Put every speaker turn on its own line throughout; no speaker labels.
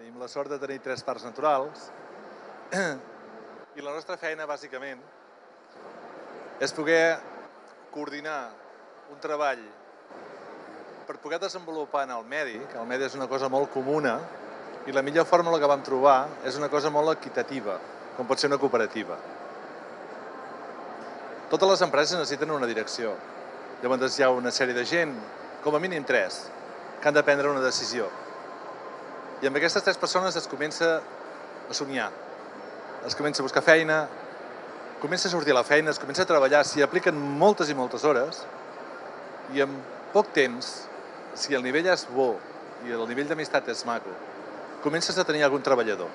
Tenim la sort de tenir 3 parcs naturals i la nostra feina, bàsicament, és poder coordinar un treball per poder desenvolupar en el medi, que el medi és una cosa molt comuna, i la millor fórmula que vam trobar és una cosa molt equitativa, com pot ser una cooperativa. Totes les empreses necessiten una direcció. Llavors hi ha una sèrie de gent, com a mínim 3, que han de prendre una decisió. I amb aquestes 3 persones es comença a somiar, es comença a buscar feina, comença a sortir a la feina, es comença a treballar, s'hi apliquen moltes i moltes hores, i en poc temps, si el nivell és bo i el nivell d'amistat és maco, comences a tenir algun treballador.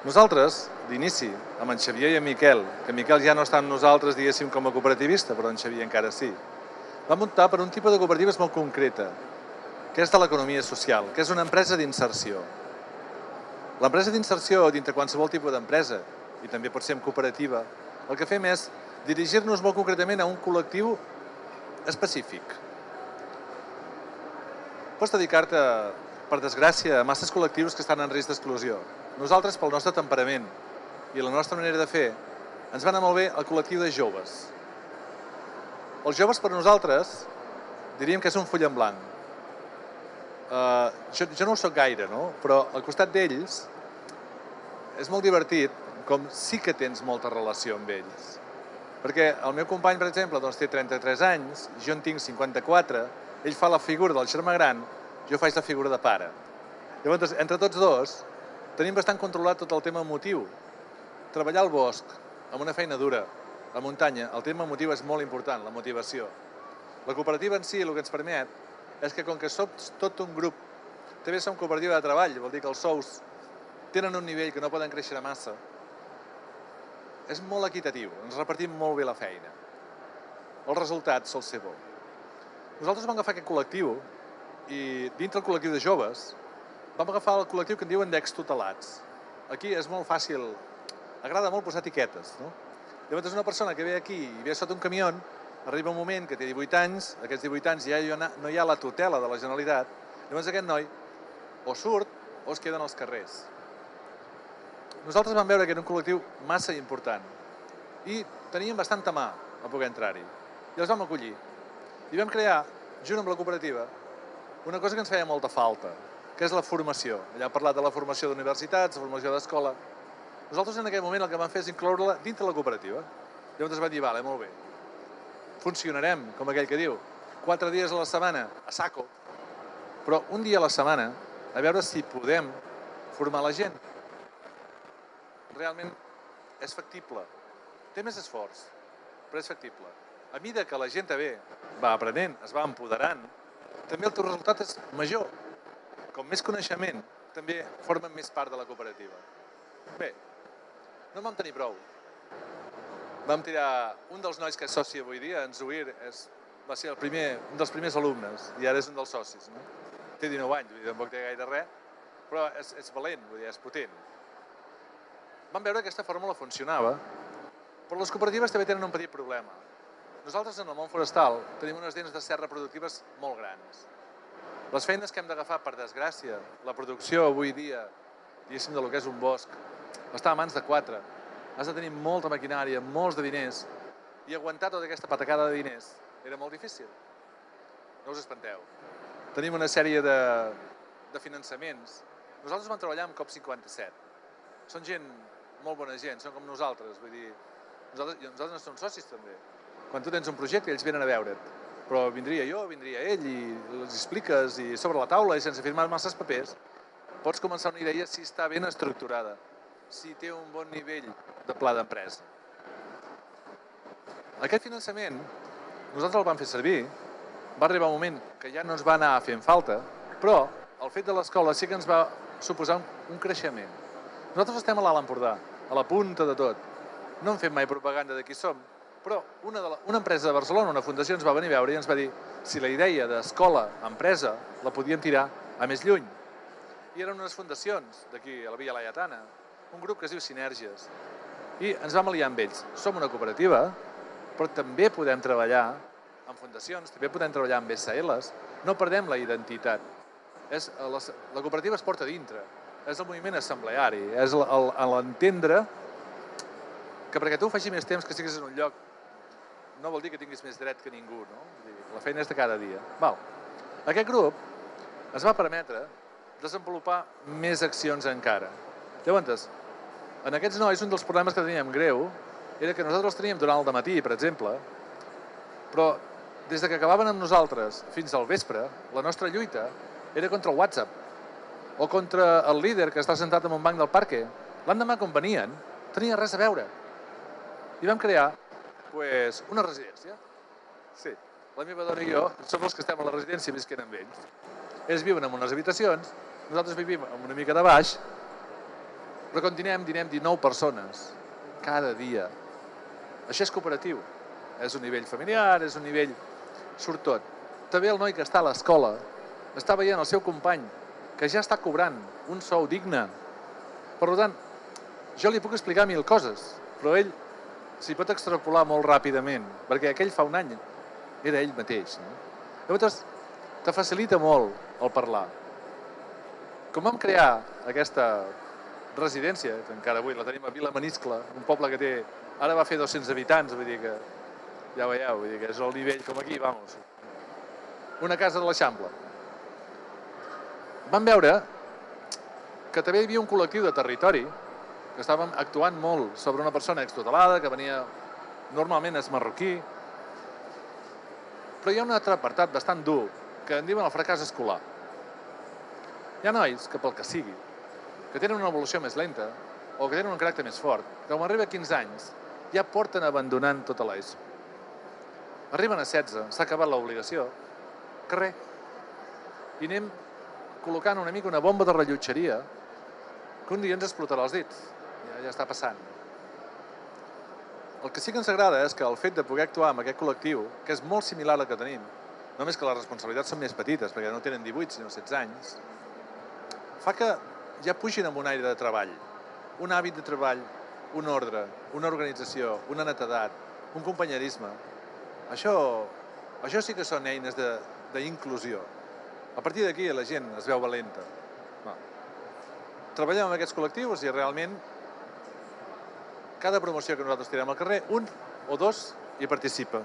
Nosaltres, d'inici, amb en Xavier i en Miquel, que en Miquel ja no està amb nosaltres, diguéssim, com a cooperativista, però en Xavier encara sí, vam optar per un tipus de cooperatives molt concreta, que és de l'economia social, que és una empresa d'inserció. L'empresa d'inserció, dintre qualsevol tipus d'empresa, i també pot ser en cooperativa, el que fem és dirigir-nos molt concretament a un col·lectiu específic. Pots dedicar-te, per desgràcia, a masses col·lectius que estan en risc d'exclusió. Nosaltres, pel nostre temperament i la nostra manera de fer, ens va anar molt bé el col·lectiu de joves. Els joves, per nosaltres, diríem que és un full en blanc. Jo no ho soc gaire, no? Però al costat d'ells és molt divertit, com sí que tens molta relació amb ells. Perquè el meu company, per exemple, té 33 anys, jo en tinc 54, ell fa la figura del germà gran, jo faig la figura de pare. Llavors, entre tots dos, tenim bastant controlat tot el tema emotiu. Treballar al bosc, amb una feina dura, a muntanya, el tema emotiu és molt important, la motivació. La cooperativa en si el que ens permet és que com que som tot un grup, també som cooperativa de treball, vol dir que els sous tenen un nivell que no poden créixer massa, és molt equitatiu, ens repartim molt bé la feina. El resultat sol ser bo. Nosaltres vam agafar aquest col·lectiu i dintre el col·lectiu de joves vam agafar el col·lectiu que en diuen d'extutelats. Aquí és molt fàcil, agrada molt posar etiquetes, no? Llavors una persona que ve aquí i ve sota un camió, arriba un moment que té 18 anys, aquests 18 anys ja no hi ha la tutela de la Generalitat, llavors aquest noi o surt o es queda als carrers. Nosaltres vam veure que era un col·lectiu massa important i teníem bastanta mà a poder entrar-hi. I els vam acollir. I vam crear, junt amb la cooperativa, una cosa que ens feia molta falta, que és la formació. Allà hem parlat de la formació d'universitats, la formació d'escola. Nosaltres en aquell moment el que vam fer és incloure-la dintre la cooperativa. Llavors ens vam dir, vale, molt bé, funcionarem, com aquell que diu, 4 dies a la setmana, a saco, però un dia a la setmana, a veure si podem formar la gent. Realment és factible. Té més esforç, però és factible. A mesura que la gent ve, va aprenent, es va empoderant, també el teu resultat és major. Com més coneixement, també formen més part de la cooperativa. Bé, no vam tenir prou. Vam tirar un dels nois que és soci avui dia, en Zuir, va ser un dels primers alumnes i ara és un dels socis. Té 19 anys, tampoc té gaire res, però és valent, és potent. Vam veure que aquesta fórmula funcionava, però les cooperatives també tenen un petit problema. Nosaltres en el món forestal tenim unes dents de serra productives molt grans. Les feines que hem d'agafar, per desgràcia, la producció avui dia, diguéssim, del que és un bosc, està a mans de 4. Has de tenir molta maquinària, molts de diners, i aguantar tota aquesta patacada de diners era molt difícil. No us espanteu. Tenim una sèrie de finançaments. Nosaltres vam treballar amb COP57. Són gent, molt bona gent, són com nosaltres, vull dir, nosaltres no som socis també. Quan tu tens un projecte, ells venen a veure't, però vindria jo, vindria ell, i els expliques, i sobre la taula, i sense firmar masses papers, pots començar una idea si està ben estructurada, si té un bon nivell de pla d'empresa. Aquest finançament, nosaltres el vam fer servir, va arribar un moment que ja no ens va anar fent falta, però el fet de l'escola sí que ens va suposar un creixement. Nosaltres estem a l'Alt Empordà, a la punta de tot. No hem fet mai propaganda de qui som, però una empresa de Barcelona, una fundació, ens va venir a veure i ens va dir si la idea d'escola-empresa la podíem tirar a més lluny. I eren unes fundacions d'aquí, a la Via Laietana, un grup que es diu Sinergies. I ens vam aliar amb ells. Som una cooperativa, però també podem treballar amb fundacions, també podem treballar amb SLs. No perdem la identitat. La cooperativa es porta dintre. és el moviment assembleari, és l'entendre que perquè tu faci més temps que siguis en un lloc no vol dir que tinguis més dret que ningú, no? La feina és de cada dia. Val. Aquest grup es va permetre desenvolupar més accions encara. Llavors, en aquests nois, un dels problemes que teníem greu era que nosaltres els teníem durant el dematí, per exemple, però des que acabaven amb nosaltres fins al vespre, la nostra lluita era contra el WhatsApp o contra el líder que està sentat en un banc del parque. L'endemà, quan venien, tenia res a veure. I vam crear una residència. Sí, la meva dona i jo som els que estem a la residència visquent amb ells. Ells viuen en unes habitacions, nosaltres vivim en una mica de baix, però quan dinem 19 persones cada dia. Això és cooperatiu. És un nivell familiar, és un nivell... Surt tot. També el noi que està a l'escola està veient el seu company que ja està cobrant un sou digne. Per tant, jo li puc explicar 1000 coses, però ell s'hi pot extrapolar molt ràpidament, perquè aquell fa un any era ell mateix. No? Llavors, te facilita molt el parlar. Com vam crear aquesta residència, que encara avui la tenim a Vilamaniscle, un poble que té, ara va fer 200 habitants, vull dir que ja veieu, vull dir que és el nivell com aquí, vamos. Una casa de l'Eixample. Vam veure que també hi havia un col·lectiu de territori que estàvem actuant molt sobre una persona extutelada que venia, normalment és marroquí, però hi ha un altre apartat bastant dur que en diuen el fracàs escolar. Hi ha nois que pel que sigui, que tenen una evolució més lenta o que tenen un caràcter més fort, que quan arriba a 15 anys ja porten abandonant tota l'ESO. Arriben a 16, s'ha acabat l'obligació, carrer, i anem col·locant una mica una bomba de rellotgeria que un dia ens explotarà els dits. Ja està passant. El que sí que ens agrada és que el fet de poder actuar amb aquest col·lectiu, que és molt similar al que tenim, només que les responsabilitats són més petites, perquè no tenen 18 sinó 16 anys, fa que ja pugin amb un aire de treball, un hàbit de treball, un ordre, una organització, una netedat, un companyerisme. Això sí que són eines d'inclusió. A partir d'aquí la gent es veu valenta. Treballem amb aquests col·lectius i realment cada promoció que nosaltres tirem al carrer, un o dos hi participa.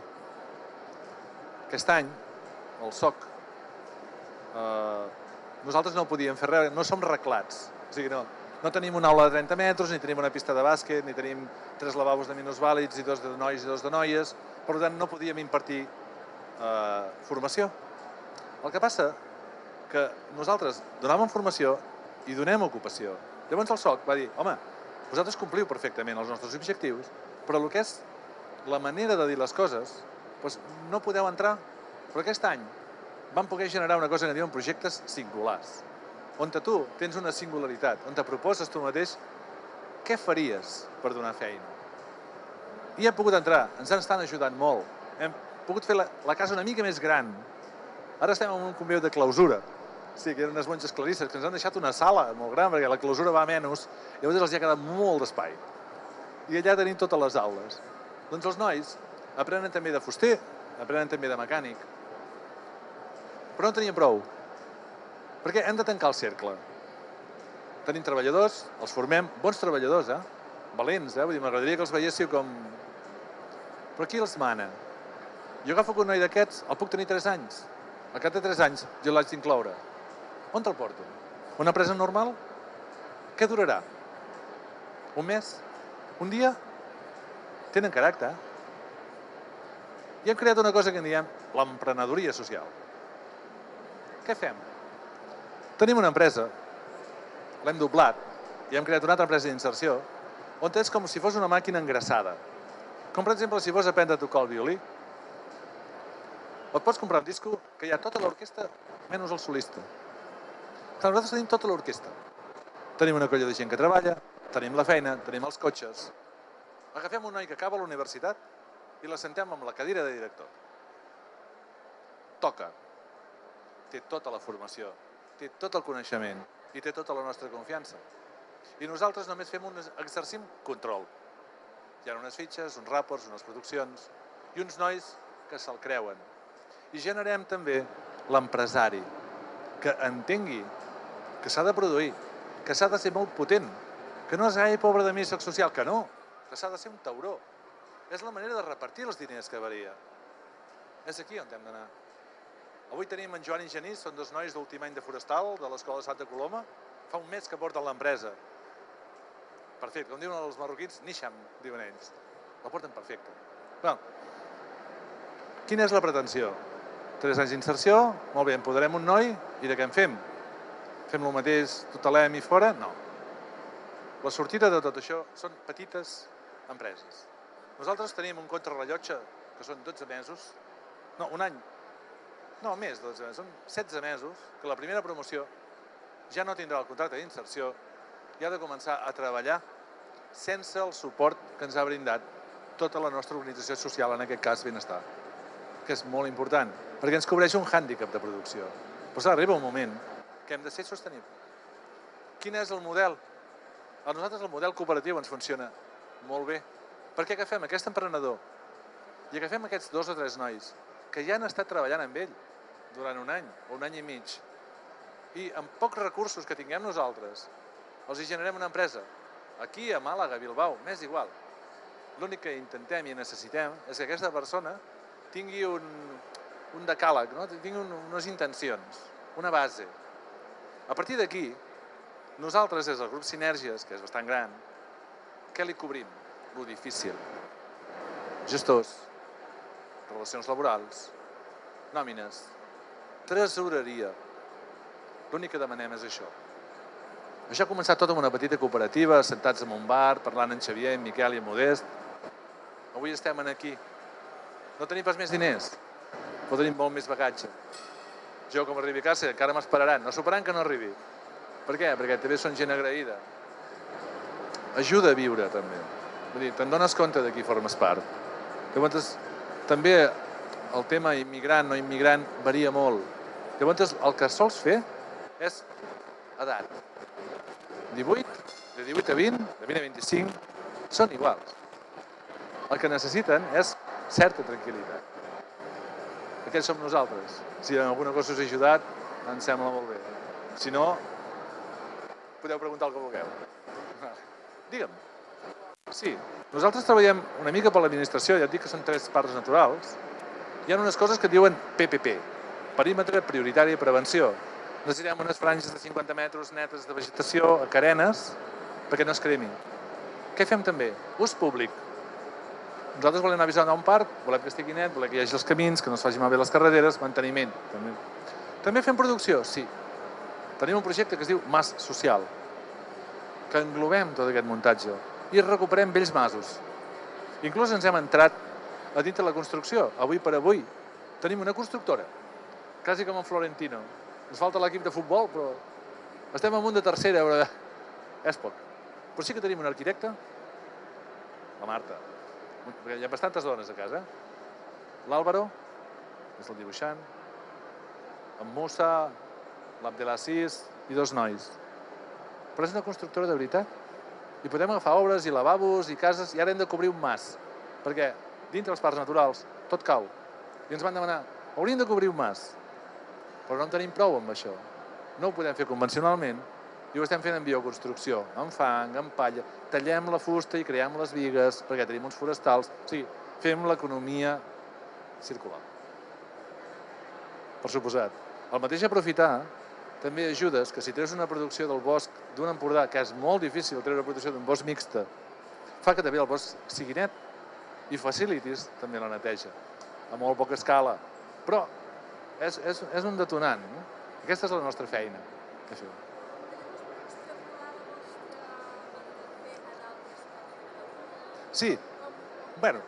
Aquest any, el SOC, nosaltres no podíem fer res, no som reclats. O sigui, no tenim una aula de 30 metres, ni tenim una pista de bàsquet, ni tenim 3 lavabos de minusvàlids i 2 de nois i 2 de noies. Per tant, no podíem impartir formació. El que passa que nosaltres donàvem formació i donem ocupació. Llavors el SOC va dir, home, vosaltres compliu perfectament els nostres objectius, però el que és la manera de dir les coses, doncs no podeu entrar. Però aquest any vam poder generar una cosa que diuen projectes singulars, on tu tens una singularitat, on te proposes tu mateix què faries per donar feina. I hem pogut entrar, ens estan ajudant molt. Hem pogut fer la casa una mica més gran. Ara estem en un conveu de clausura. Sí, que eren unes monges clarisses que ens han deixat una sala molt gran, perquè la clausura va a menys, llavors els hi ha quedat molt d'espai. I allà tenim totes les aules. Doncs els nois aprenen també de fuster, aprenen també de mecànic. Però no teníem prou, perquè hem de tancar el cercle. Tenim treballadors, els formem, bons treballadors, valents, vull dir, m'agradaria que els veiéssiu com... Però qui els mana? Jo agafo un noi d'aquests, el puc tenir 3 anys. Al cap de 3 anys jo l'haig d'incloure. On te'l porto? Una empresa normal? Què durarà? Un mes? Un dia? Tenen caràcter. I hem creat una cosa que en diem l'emprenedoria social. Què fem? Tenim una empresa, l'hem doblat, i hem creat una altra empresa d'inserció, on és com si fos una màquina engraçada. Com, per exemple, si vols aprendre a tocar el violí, et pots comprar un disco que hi ha tota l'orquestra menys el solista. Clar, nosaltres tenim tota l'orquestra. Tenim una colla de gent que treballa, tenim la feina, tenim els cotxes. Agafem un noi que acaba a la universitat i l'assentem amb la cadira de director. Toca. Té tota la formació, té tot el coneixement i té tota la nostra confiança. I nosaltres només exercim control. Hi ha unes fitxes, uns ràports, unes produccions i uns nois que se'l creuen. I generem també l'empresari que entengui que s'ha de produir, que s'ha de ser molt potent, que no és ai, pobre de mi, soc social, que no, que s'ha de ser un tauró. És la manera de repartir els diners que varia. És aquí on hem d'anar. Avui tenim en Joan i Genís, són dos nois d'últim any de forestal, de l'Escola de Santa Coloma, fa un mes que porten l'empresa. Perfecte, com diuen els marroquins, nixam, diuen ells. La porten perfecte. Bé, quina és la pretensió? 3 anys d'inserció, molt bé, empoderem un noi i de què en fem? Fem el mateix, tutelem i fora? No. La sortida de tot això són petites empreses. Nosaltres tenim un contrarrellotge que són 12 mesos, no, un any, no, més de 12 mesos, són 16 mesos que la primera promoció ja no tindrà el contracte d'inserció i ha de començar a treballar sense el suport que ens ha brindat tota la nostra organització social, en aquest cas Benestar, que és molt important, perquè ens cobreix un hàndicap de producció. Però arriba un moment que hem de ser sostenibles. Quin és el model? A nosaltres el model cooperatiu ens funciona molt bé. Perquè agafem aquest emprenedor i agafem aquests 2 o 3 nois que ja han estat treballant amb ell durant un any o un any i mig i amb pocs recursos que tinguem nosaltres els hi generem una empresa aquí a Màlaga, a Bilbao, m'és igual. L'únic que intentem i necessitem és que aquesta persona tingui un decàleg, no? Tingui unes intencions, una base. A partir d'aquí, nosaltres, des del grup Sinergies, que és bastant gran, què li cobrim? Lo difícil. Gestors, relacions laborals, nòmines, tresoreria. L'únic que demanem és això. Això ha començat tot amb una petita cooperativa, sentats en un bar, parlant amb Xavier, amb Miquel i amb Modest. Avui estem aquí. No tenim pas més diners, però tenim molt més bagatge. Jo, com arribi a casa, encara m'esperaran. No superaran que no arribi. Per què? Perquè també són gent agraïda. Ajuda a viure, també. Vull dir, te'n dones compte de qui formes part. Llavors, també el tema immigrant, no immigrant, varia molt. Llavors, el que sols fer és edat. 18, de 18 a 20, de 20 a 25, són iguals. El que necessiten és certa tranquil·litat. Aquests som nosaltres. Si en alguna cosa us he ajudat, em sembla molt bé. Si no, podeu preguntar el que vulgueu. Digue'm. Sí, nosaltres treballem una mica per l'administració, ja et dic que són 3 parcs naturals. Hi ha unes coses que diuen PPP, perímetre prioritari de prevenció. Necessitem unes franges de 50 metres netes de vegetació a carenes perquè no es cremi. Què fem també? Ús públic. Nosaltres volem anar a visitar un parc, volem que estigui net, volem que hi hagi els camins, que no es faci malbé les carreteres, manteniment. També fem producció, sí. Tenim un projecte que es diu Mas Social, que englobem tot aquest muntatge i recuperem vells masos. Inclús ens hem entrat a dintre la construcció. Avui per avui tenim una constructora, quasi com en Florentino. Ens falta l'equip de futbol, però estem amunt de tercera, però és poc. Però sí que tenim un arquitecte, la Marta, perquè hi ha bastantes dones a casa. L'Àlvaro, és el dibuixant, en Musa, l'Abdelaziz i 2 nois. Però és una constructora de veritat. I podem agafar obres i lavabos i cases i ara hem de cobrir un mas. Perquè dintre els parcs naturals tot cau. I ens van demanar, hauríem de cobrir un mas. Però no en tenim prou amb això. No ho podem fer convencionalment i ho estem fent en bioconstrucció, amb fang, amb palla. Tallem la fusta i creem les bigues perquè tenim uns forestals. O sigui, fem l'economia circular. Per suposat. El mateix aprofitar també ajudes que si treus una producció del bosc d'un Empordà, que és molt difícil treure una producció d'un bosc mixta, fa que també el bosc sigui net i facilitis també la neteja, a molt poca escala. Però és un detonant. No? Aquesta és la nostra feina. Sí, bueno,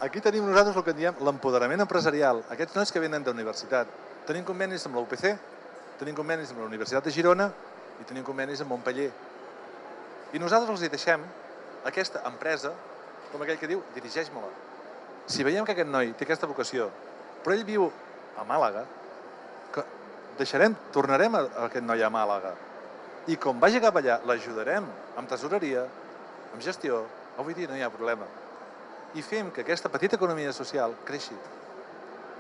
aquí tenim nosaltres el que en diem l'empoderament empresarial. Aquests nois que venen d'universitat. Tenim convenis amb la UPC, tenim convenis amb la Universitat de Girona i tenim convenis amb Montpeller. I nosaltres els hi deixem aquesta empresa, com aquell que diu, dirigeix-me-la. Si veiem que aquest noi té aquesta vocació, però ell viu a Màlaga, tornarem a aquest noi a Màlaga. I com vagi cap allà, l'ajudarem amb tesoreria, amb gestió. Avui dia no hi ha problema. I fem que aquesta petita economia social creixi.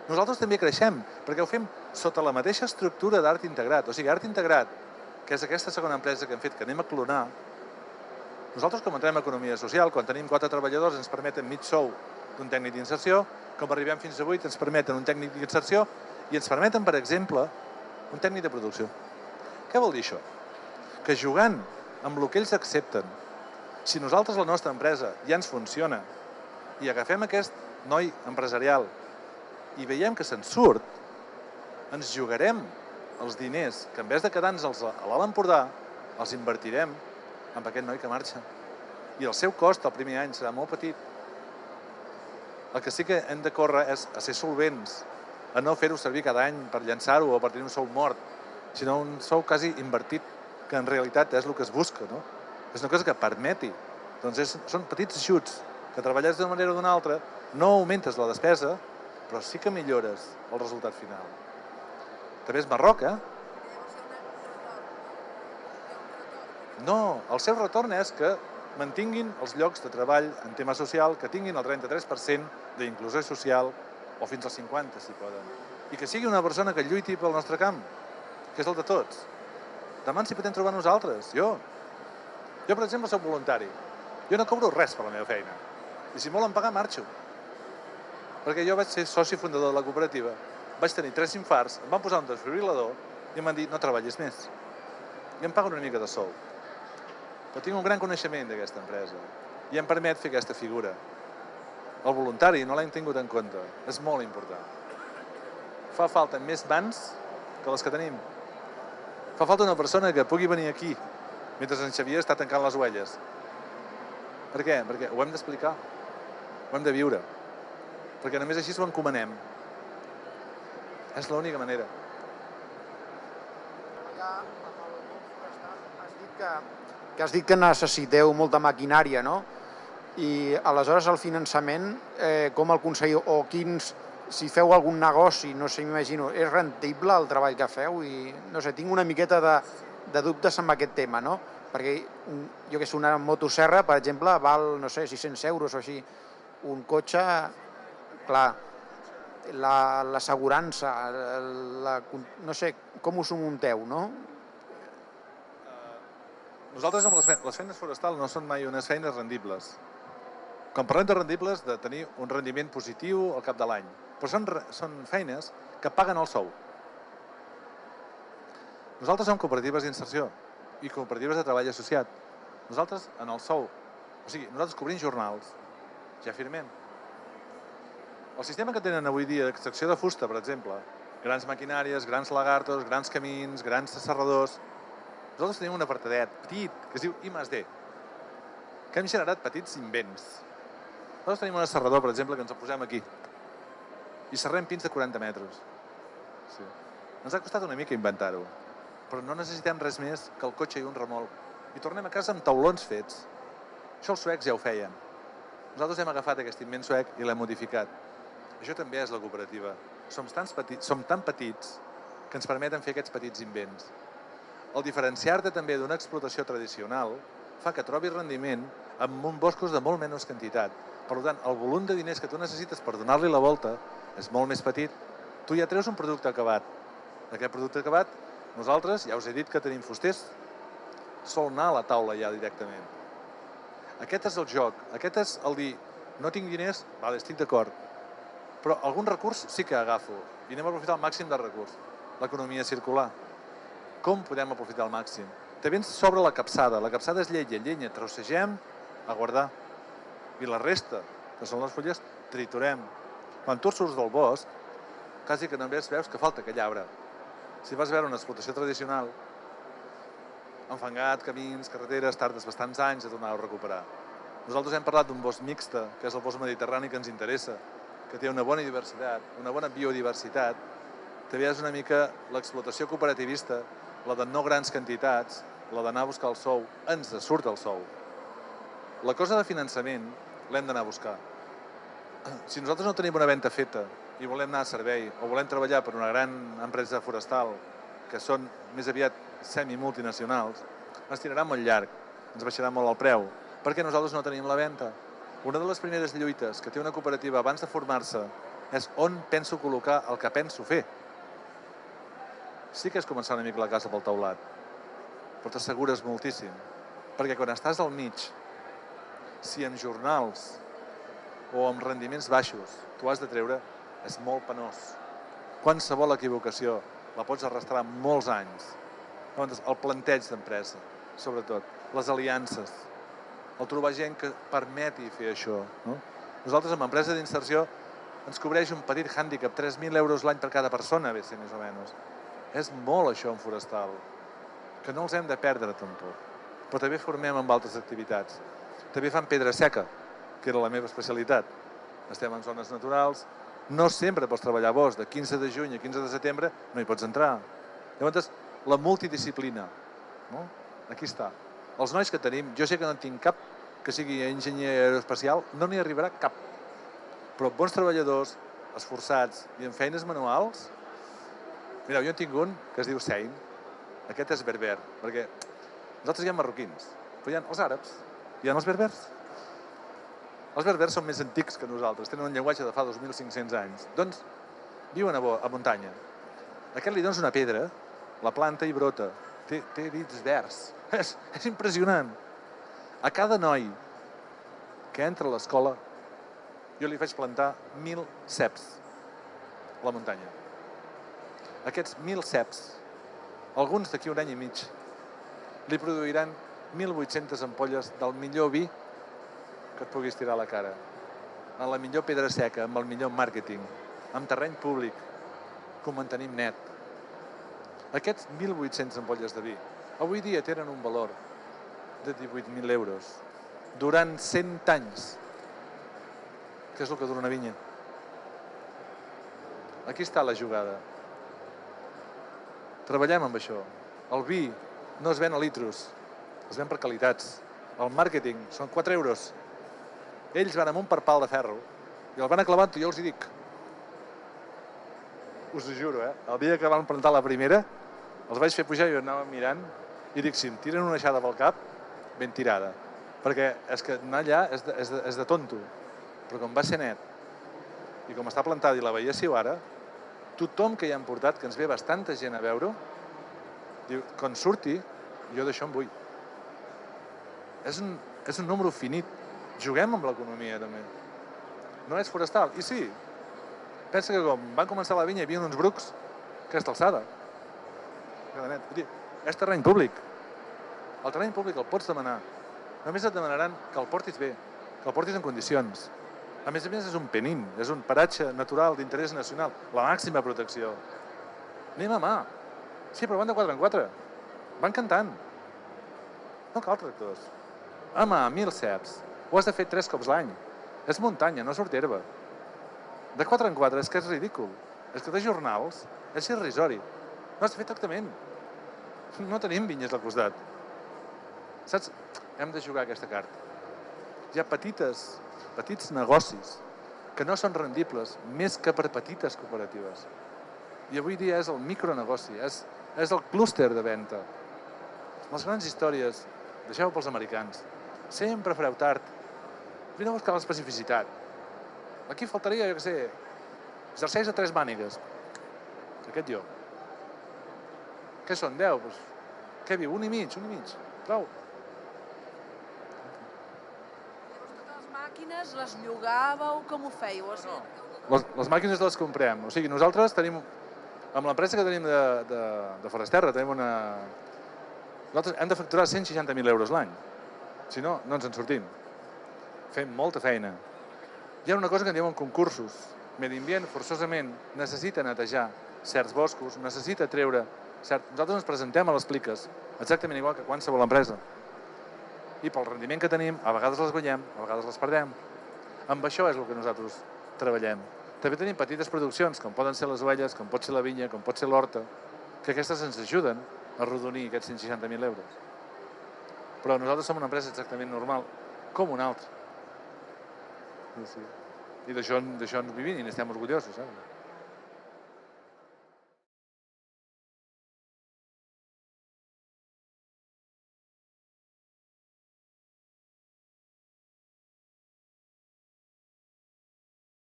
Nosaltres també creixem, perquè ho fem sota la mateixa estructura d'art integrat. O sigui, art integrat que és aquesta segona empresa que hem fet, que anem a clonar, nosaltres, com entrem a economia social, quan tenim 4 treballadors ens permeten mig sou d'un tècnic d'inserció, com arribem fins a 8 ens permeten un tècnic d'inserció i ens permeten, per exemple, un tècnic de producció. Què vol dir això? Que jugant amb el que ells accepten, si nosaltres, la nostra empresa, ja ens funciona i agafem aquest noi empresarial i veiem que se'n surt, ens jugarem els diners que en vez de quedar-nos a l'Alt Empordà els invertirem amb aquest noi que marxa. I el seu cost el primer any serà molt petit. El que sí que hem de córrer és a ser solvents, a no fer-ho servir cada any per llançar-ho o per tenir un sou mort, sinó un sou quasi invertit, que en realitat és el que es busca, no? És una cosa que permeti. Doncs són petits ajuts que treballats d'una manera o d'una altra no augmentes la despesa, però sí que millores el resultat final. També és Marroc, eh? No, el seu retorn és que mantinguin els llocs de treball en tema social, que tinguin el 33% d'inclusió social, o fins al 50%, si poden. I que sigui una persona que lluiti pel nostre camp, que és el de tots. Demà ens hi podem trobar nosaltres, jo. Jo, per exemple, soc voluntari. Jo no cobro res per la meva feina. I si volen pagar, marxo. Perquè jo vaig ser soci fundador de la cooperativa, vaig tenir 3 infarts, em van posar un desfibrilador i em van dir no treballis més. I em paguen una mica de sou. Però tinc un gran coneixement d'aquesta empresa i em permet fer aquesta figura. El voluntari no l'hem tingut en compte. És molt important. Fa falta més mans que les que tenim. Fa falta una persona que pugui venir aquí mentre en Xavier està tancant les ovelles. Per què? Perquè ho hem d'explicar. Ho hem de viure. Perquè només així ho encomanem. És l'única manera.
Allà, amb el món forestal, has dit que necessiteu molta maquinària, no? I aleshores el finançament, com el aconseguiu? O quins, si feu algun negoci, no sé, m'imagino, és rendible el treball que feu? I no sé, tinc una miqueta de dubtes amb aquest tema, no? Perquè jo que sé, una motoserra, per exemple, val, no sé, 600 euros o així. Un cotxe, clar, l'assegurança, no sé, com us ho munteu, no?
Nosaltres amb les feines forestals no són mai unes feines rendibles. Quan parlem de rendibles, de tenir un rendiment positiu al cap de l'any. Però són feines que paguen el sou. Nosaltres som cooperatives d'inserció i cooperatives de treball associat. Nosaltres, en el sou, o sigui, nosaltres cobrim jornals, ja firmem. El sistema que tenen avui dia d'extracció de fusta, per exemple, grans maquinàries, grans lagartos, grans camins, grans serradors, nosaltres tenim un apartadet petit que es diu I+D, que hem generat petits invents. Nosaltres tenim un serrador, per exemple, que ens el posem aquí i serrem pins de 40 metres. Sí. Ens ha costat una mica inventar-ho, però no necessitem res més que el cotxe i un remolc. I tornem a casa amb taulons fets. Això els suecs ja ho feien. Nosaltres hem agafat aquest invent suec i l'hem modificat. Això també és la cooperativa. Som tan petits que ens permeten fer aquests petits invents. El diferenciar-te també d'una explotació tradicional fa que trobis rendiment amb uns boscos de molt menys quantitat. Per tant, el volum de diners que tu necessites per donar-li la volta és molt més petit. Tu ja treus un producte acabat. Aquest producte acabat, nosaltres, ja us he dit que tenim fusters, sol anar a la taula ja directament. Aquest és el joc, aquest és el dir, no tinc diners, vale, estic d'acord, però algun recurs sí que agafo i anem a aprofitar el màxim de recurs. L'economia circular. Com podem aprofitar al màxim? També ens sobra la capçada és llenya, trossegem a guardar. I la resta, que són les fulles, triturem. Quan tu surts del bosc, quasi que només veus que falta aquell arbre. Si vas veure una explotació tradicional, enfangat, camins, carreteres, tardes bastants anys a tornar-ho a recuperar. Nosaltres hem parlat d'un bosc mixte, que és el bosc mediterrani que ens interessa, que té una bona diversitat, una bona biodiversitat. També és una mica l'explotació cooperativista, la de no grans quantitats, la d'anar a buscar el sou, ens surt el sou. La cosa de finançament l'hem d'anar a buscar. Si nosaltres no tenim una venda feta i volem anar a servei o volem treballar per una gran empresa forestal, que són més aviat semi-multinacionals, ens tirarà molt llarg, ens baixarà molt el preu, perquè nosaltres no tenim la venda. Una de les primeres lluites que té una cooperativa abans de formar-se és on penso col·locar el que penso fer. Sí que és començar una mica la casa pel teulat. però t'assegures moltíssim. Perquè quan estàs al mig, si amb jornals o amb rendiments baixos tu has de treure, és molt penós. Qualsevol equivocació la pots arrastrar molts anys. Llavors, el planteig d'empresa, sobretot, les aliances, el trobar gent que permeti fer això. No? Nosaltres, amb empresa d'inserció, ens cobreix un petit hàndicap, 3.000 euros l'any per cada persona, bé ser més o menys. És molt això en forestal, que no els hem de perdre tampoc. Però també formem amb altres activitats. També fan pedra seca, que era la meva especialitat. Estem en zones naturals, no sempre pots treballar a bosc, de 15 de juny a 15 de setembre no hi pots entrar. Llavors, la multidisciplina, no? Aquí està. Els nois que tenim, jo sé que no en tinc cap que sigui enginyer aeroespacial, no n'hi arribarà cap. Però bons treballadors, esforçats i amb feines manuals. Mireu, jo en tinc un que es diu Sein. Aquest és berber, perquè nosaltres hi ha marroquins, però hi ha els àrabs, hi ha els berbers. Els berbers són més antics que nosaltres, tenen un llenguatge de fa 2.500 anys. Doncs viuen a muntanya. Aquest li dones una pedra, la planta i brota. Té dits verds. És impressionant. A cada noi que entra a l'escola, jo li faig plantar 1.000 ceps a la muntanya. Aquests 1.000 ceps, alguns d'aquí un any i mig, li produiran 1.800 ampolles del millor vi que et puguis tirar a la cara, amb la millor pedra seca, amb el millor màrqueting, amb terreny públic, que ho mantenim net. Aquests 1.800 ampolles de vi, avui dia tenen un valor de 18.000 euros durant 100 anys, que és el que dura una vinya. Aquí està la jugada. Treballem amb això. El vi no es ven a litros, es ven per qualitats. El màrqueting són 4 euros. Ells van amb un parpal de ferro i el van aclavant, i jo els hi dic. Us ho juro, el dia que van plantar la primera, els vaig fer pujar i jo anava mirant i dic, si em tiren una aixada pel cap, ben tirada. Perquè és que anar allà és de tonto. Però com va ser net i com està plantada i la veiéssiu ara, tothom que hi han portat, que ens ve bastanta gent a veure, diu, quan surti, jo d'això en vull. És un número finit. Juguem amb l'economia, també. No és forestal. I sí, pensa que com van començar la vinya hi havia uns brucs que és alçada. És terreny públic. El terreny públic el pots demanar. Només et demanaran que el portis bé, que el portis en condicions. A més, és un penin, és un paratge natural d'interès nacional, la màxima protecció. Anem a mà. Sí, però van de 4 en 4. Van cantant. No cal tractors. A mà, 1.000 ceps. Ho has de fer 3 cops l'any. És muntanya, no surt herba. De 4 en 4 és que és ridícul. És que de jornals és irrisori. No has de fer tractament. No tenim vinyes al costat. Saps? Hem de jugar aquesta carta. Hi ha petits negocis que no són rendibles més que per petites cooperatives. I avui dia és el micronegoci, és el clúster de venda. Les grans històries, deixeu-ho pels americans. Sempre fareu tard. Vine a buscar l'especificitat. Aquí faltaria, jo què sé, jerseis a 3 mànigues. Aquest jo. Què són, 10? Pues, què viu? Un i mig. Prou.
Les màquines les llogàveu, com ho fèieu?
Les màquines les comprem. O sigui, nosaltres tenim, amb l'empresa que tenim de Foresterra, tenim una... Nosaltres hem de facturar 160.000 euros l'any. Si no, no ens en sortim. Fem molta feina. Hi ha una cosa que en diuen concursos. Medi ambient, forçosament, necessita netejar certs boscos, necessita treure... Nosaltres ens presentem a les pliques, exactament igual que qualsevol empresa. I pel rendiment que tenim, a vegades les guanyem, a vegades les perdem. Amb això és el que nosaltres treballem. També tenim petites produccions, com poden ser les ovelles, com pot ser la vinya, com pot ser l'horta, que aquestes ens ajuden a arrodonir aquests 160.000 euros. Però nosaltres som una empresa exactament normal, com una altra. I d'això ens vivim i n'estem orgullosos, saps?